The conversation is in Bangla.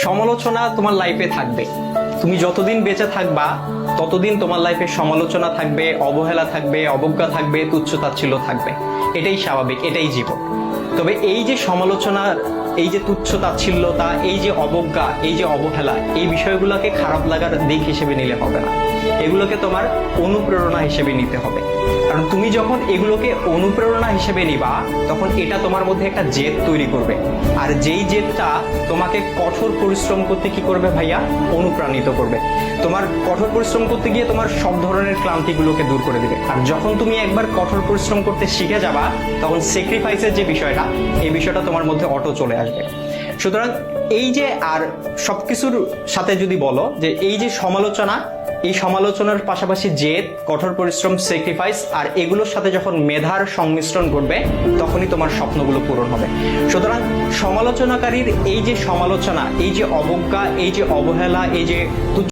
সমালোচনা তোমার লাইফে থাকবে। তুমি যতদিন বেঁচে থাকবা ততদিন তোমার লাইফে সমালোচনা থাকবে, অবহেলা থাকবে, অবজ্ঞা থাকবে, তুচ্ছ-তাচ্ছিল্য থাকবে। এটাই স্বাভাবিক, এটাই জীবন। তবে এই যে সমালোচনার, এই যে তুচ্ছ-তাচ্ছিল্যতা, এই যে অবজ্ঞা, এই যে অবহেলা, এই বিষয়গুলোকে খারাপ লাগার দিক হিসেবে নিলে হবে না। এগুলোকে তোমার অনুপ্রেরণা হিসেবে নিতে হবে। কারণ তুমি যখন এগুলোকে অনুপ্রেরণা হিসেবে নিবা, তখন এটা তোমার মধ্যে একটা জেদ তৈরি করবে। আর যেই জেদটা তোমাকে কঠোর পরিশ্রম করতে কি করবে ভাইয়া? অনুপ্রাণিত করবে। তোমার কঠোর পরিশ্রম করতে গিয়ে তোমার সব ধরনের ক্লান্তিগুলোকে দূর করে দিবে। আর যখন তুমি একবার কঠোর পরিশ্রম করতে শিখে যাবা, তখন স্যাক্রিফাইসের যে বিষয়টা, এই বিষয়টা তোমার মধ্যে অটো চলে আসবে। সুতরাং এই যে, আর সবকিছুর সাথে যদি বলো যে এই যে সমালোচনা, এই সমালোচনার পাশাপাশি জেদ, কঠোর পরিশ্রম, স্যাক্রিফাইস, আর এগুলোর সাথে যখন মেধার সংমিশ্রণ ঘটবে, তখনই তোমার স্বপ্নগুলো পূরণ হবে। সুতরাং সমালোচনাকারীর এই যে সমালোচনা, এই যে অবজ্ঞা, এই যে অবহেলা, এই যে